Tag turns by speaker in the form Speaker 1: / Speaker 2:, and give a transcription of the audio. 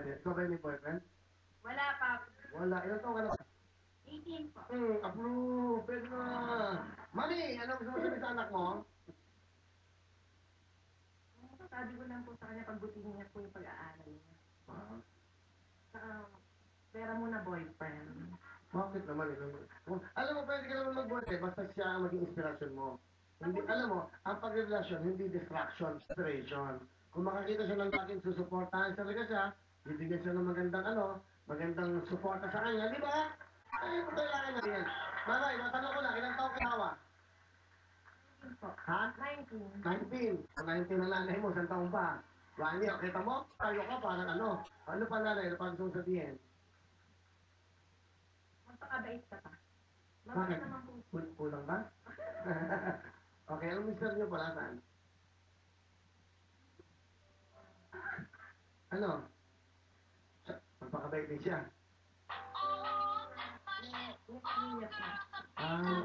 Speaker 1: Ikaw ba may boyfriend?
Speaker 2: Wala pa.
Speaker 1: Wala. Ilan taong ka na ba?
Speaker 2: 18 po.
Speaker 1: Approve. Pwede na. Mami, ano gusto mo sabihin sa anak mo?
Speaker 2: Sabi ko lang po sa kanya, pagbutihin niya po yung pag-aaral niya. Saka, pera muna boyfriend.
Speaker 1: Bakit naman? Alam mo, pwede ka naman mag-boyfriend basta siya ang maging inspirasyon mo. Hindi, alam mo, ang pag-relasyon, hindi distraction, inspiration. Kung makakita siya ng laking susuportahan talaga siya, bibigyan siya ng magandang suporta sa kanya, di ba? Ay, kailangan na yan. Mamay, matanong ko lang, ilang taong kinawa? Ha?
Speaker 2: 19.
Speaker 1: 19. Kung 19 na nanay mo, isang taong pa. Wani, kita mo? Tayo ka parang ano. Ano pa nanay? Ano pa gusto mong sabihin?
Speaker 2: Magpakabait ka pa.
Speaker 1: Bakit?
Speaker 2: Mabait naman po.
Speaker 1: Kulang ba? Okay, anong mister niyo pala saan? Ano? Magpakabait din siya.
Speaker 2: May pamilya pa.
Speaker 1: Ah,